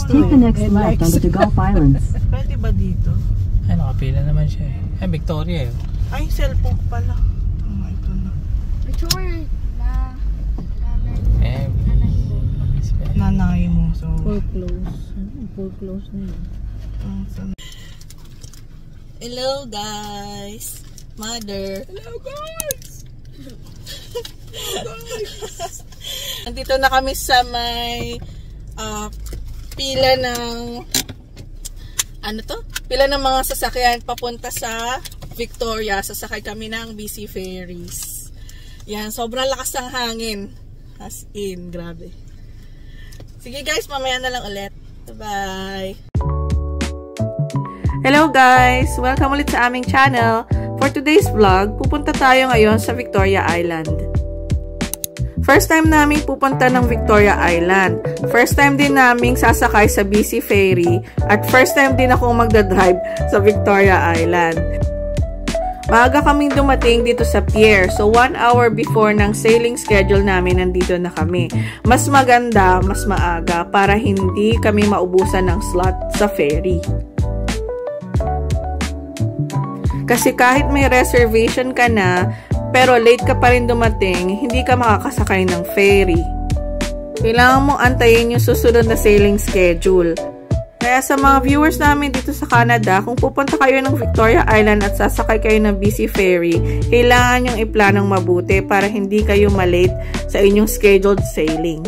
Take the next left onto the Gulf Islands. Pwede ba dito? Ay, nakapila naman siya eh. Ay, Victoria eh. Ay, cellphone ko pala. Ito na. Victoria na Eh, nanay mo. So, Full close na yun. hello guys. Mother. Hello guys. Nandito na kami sa may pila ng pila ng mga sasakyan papunta sa Victoria. Sasakay kami ng BC Ferries. Yan, sobrang lakas ng hangin. As in, grabe. Sige guys, mamaya na lang ulit. Bye! Hello guys! Welcome ulit sa aming channel. For today's vlog, pupunta tayo ngayon sa Victoria Island. First time naming pupunta ng Victoria Island. First time din naming sasakay sa BC Ferry. At first time din akong magdadrive sa Victoria Island. Maaga kaming dumating dito sa pier. So, 1 hour before ng sailing schedule namin, nandito na kami. Mas maganda, mas maaga para hindi kami maubusan ng slot sa ferry. Kasi kahit may reservation ka na, pero late ka pa rin dumating, hindi ka makakasakay ng ferry. Kailangan mong antayin yung susunod na sailing schedule. Kaya sa mga viewers namin dito sa Canada, kung pupunta kayo ng Victoria Island at sasakay kayo ng BC Ferry, kailangan yung iplanong mabuti para hindi kayo malate sa inyong scheduled sailing.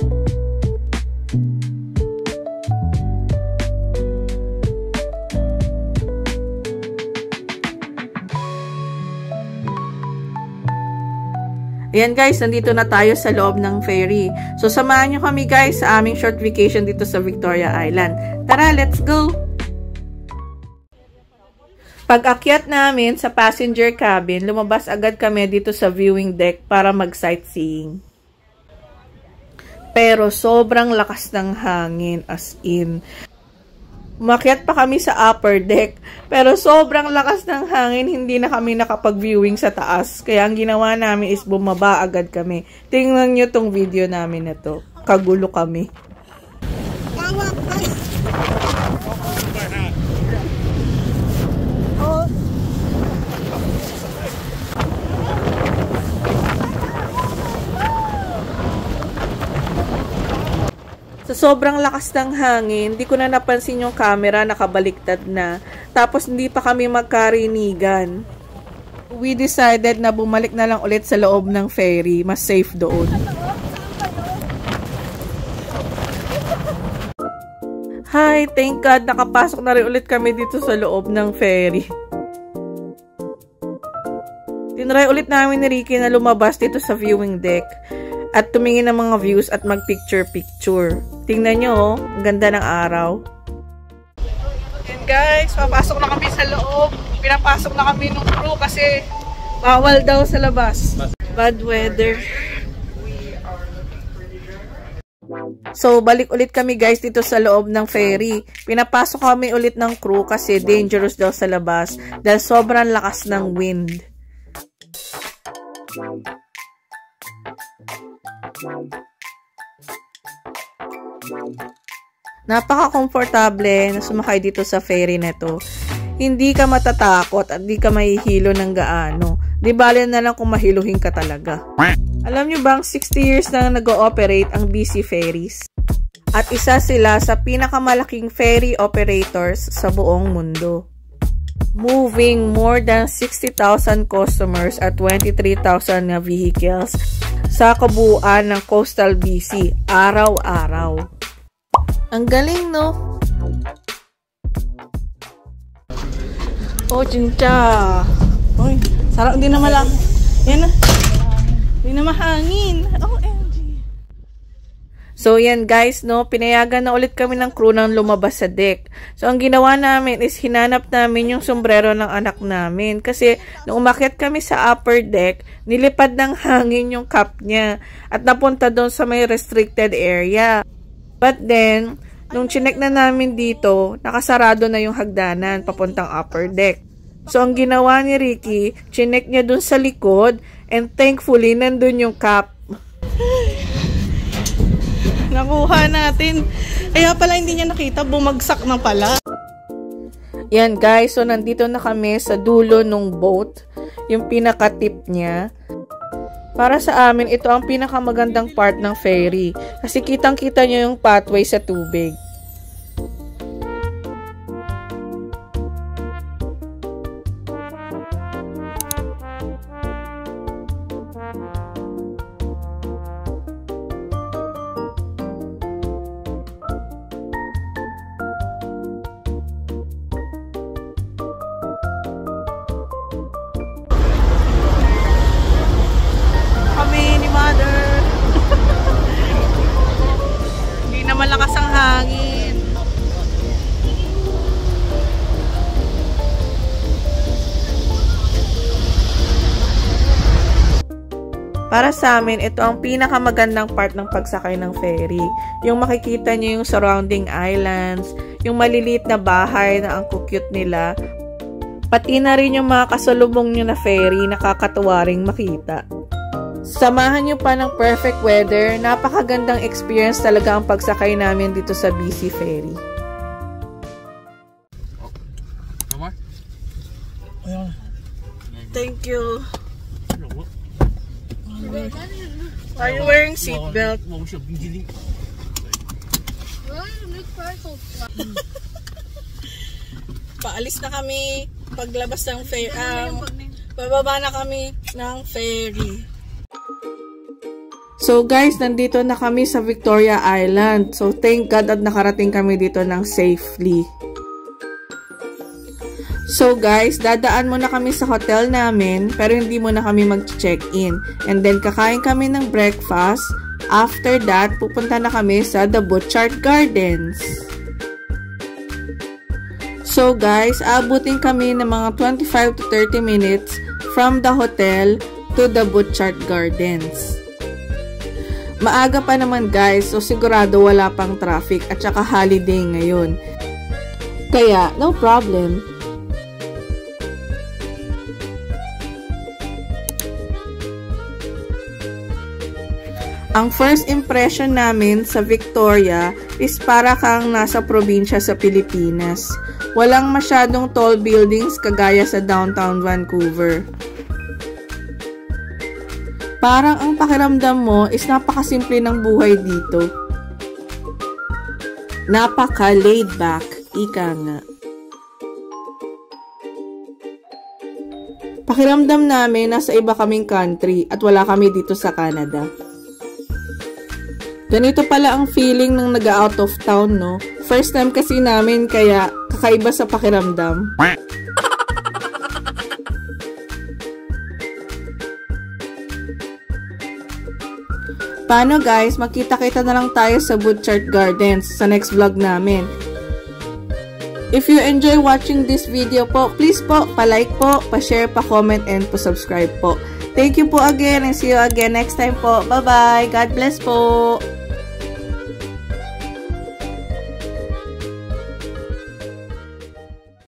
Ayan guys, nandito na tayo sa loob ng ferry. So, samahan nyo kami guys sa aming short vacation dito sa Victoria Island. Tara, let's go! Pag-akyat namin sa passenger cabin, lumabas agad kami dito sa viewing deck para mag-sightseeing. Pero sobrang lakas ng hangin, as in. Umakyat pa kami sa upper deck, pero sobrang lakas ng hangin, hindi na kami nakapag-viewing sa taas. Kaya ang ginawa namin is bumaba agad kami. Tingnan nyo tong video namin na to. Kagulo kami. Sa sobrang lakas ng hangin, hindi ko na napansin yung camera, nakabaliktad na. Tapos hindi pa kami magkarinigan. We decided na bumalik na lang ulit sa loob ng ferry. Mas safe doon. Hi, thank God, nakapasok na rin ulit kami dito sa loob ng ferry. Tinry ulit namin ni Ricky na lumabas dito sa viewing deck at tumingin ng mga views at mag-picture-picture. Tingnan nyo, oh, ang ganda ng araw. And guys, papasok na kami sa loob. Pinapasok na kami ng crew kasi bawal daw sa labas. Bad weather. So, balik ulit kami guys dito sa loob ng ferry. Pinapasok kami ulit ng crew kasi dangerous daw sa labas dahil sobrang lakas ng wind. Napaka-komportable na sumakay dito sa ferry neto. Hindi ka matatakot at di ka mahihilo ng gaano. Di bale na lang kung mahiluhin ka talaga. Alam nyo bang 60 years na nag-ooperate ang BC Ferries? At isa sila sa pinakamalaking ferry operators sa buong mundo. Moving more than 60,000 customers at 23,000 na vehicles sa kabuuan ng coastal BC araw-araw. Ang galing, no? Oh, chincha. Uy, sarap din naman lang. Yan na. Hindi na mahangin. OMG. So, yan guys, no? Pinayagan na ulit kami ng crew nang lumabas sa deck. So, ang ginawa namin is hinanap namin yung sombrero ng anak namin. Kasi, nung umakyat kami sa upper deck, nilipad ng hangin yung cap niya. At napunta doon sa may restricted area. But then, nung chinek na namin dito, nakasarado na yung hagdanan papuntang upper deck. So, ang ginawa ni Ricky, chinek niya dun sa likod and thankfully, nandun yung cap. nakuha natin. Kaya pala hindi niya nakita, bumagsak na pala. Yan guys, so nandito na kami sa dulo ng boat. Yung pinaka-tip niya. Para sa amin, ito ang pinakamagandang part ng ferry. Kasi kitang-kita nyo yung pathway sa tubig. Malakas ang hangin. Para sa amin, ito ang pinakamagandang part ng pagsakay ng ferry. Yung makikita nyo yung surrounding islands, yung maliliit na bahay na ang cute nila, pati na rin yung mga kasalubong nyo na ferry, nakakatuwa ring makita. Samahan nyo pa ng perfect weather, napakagandang experience talaga ang pagsakay namin dito sa BC Ferry. Thank you. Are you wearing seatbelt? Paalis na kami. Paglabas ng ferry, bababa na kami ng ferry. So guys, nandito na kami sa Victoria Island. So thank God at nakarating kami dito ng safely. So guys, dadaan muna kami sa hotel namin pero hindi muna kami mag-check-in. And then kakain kami ng breakfast. After that, pupunta na kami sa the Butchart Gardens. So guys, aabutin kami ng mga 25 to 30 minutes from the hotel to the Butchart Gardens. Maaga pa naman guys, so sigurado wala pang traffic at saka holiday ngayon. Kaya, no problem. Ang first impression namin sa Victoria is para kang nasa probinsya sa Pilipinas. Walang masyadong tall buildings kagaya sa downtown Vancouver. Parang ang pakiramdam mo is napakasimple ng buhay dito. Napaka-laid back, ika nga. Pakiramdam namin nasa iba kaming country at wala kami dito sa Canada. Ganito pala ang feeling ng nag-out of town, no? First time kasi namin kaya kakaiba sa pakiramdam. Paano guys, magkita-kita na lang tayo sa Butchart Gardens sa next vlog namin. If you enjoy watching this video po, please po, pa-like po, pa-share, pa-comment, and pa-subscribe po. Thank you po again and see you again next time po. Bye-bye! God bless po!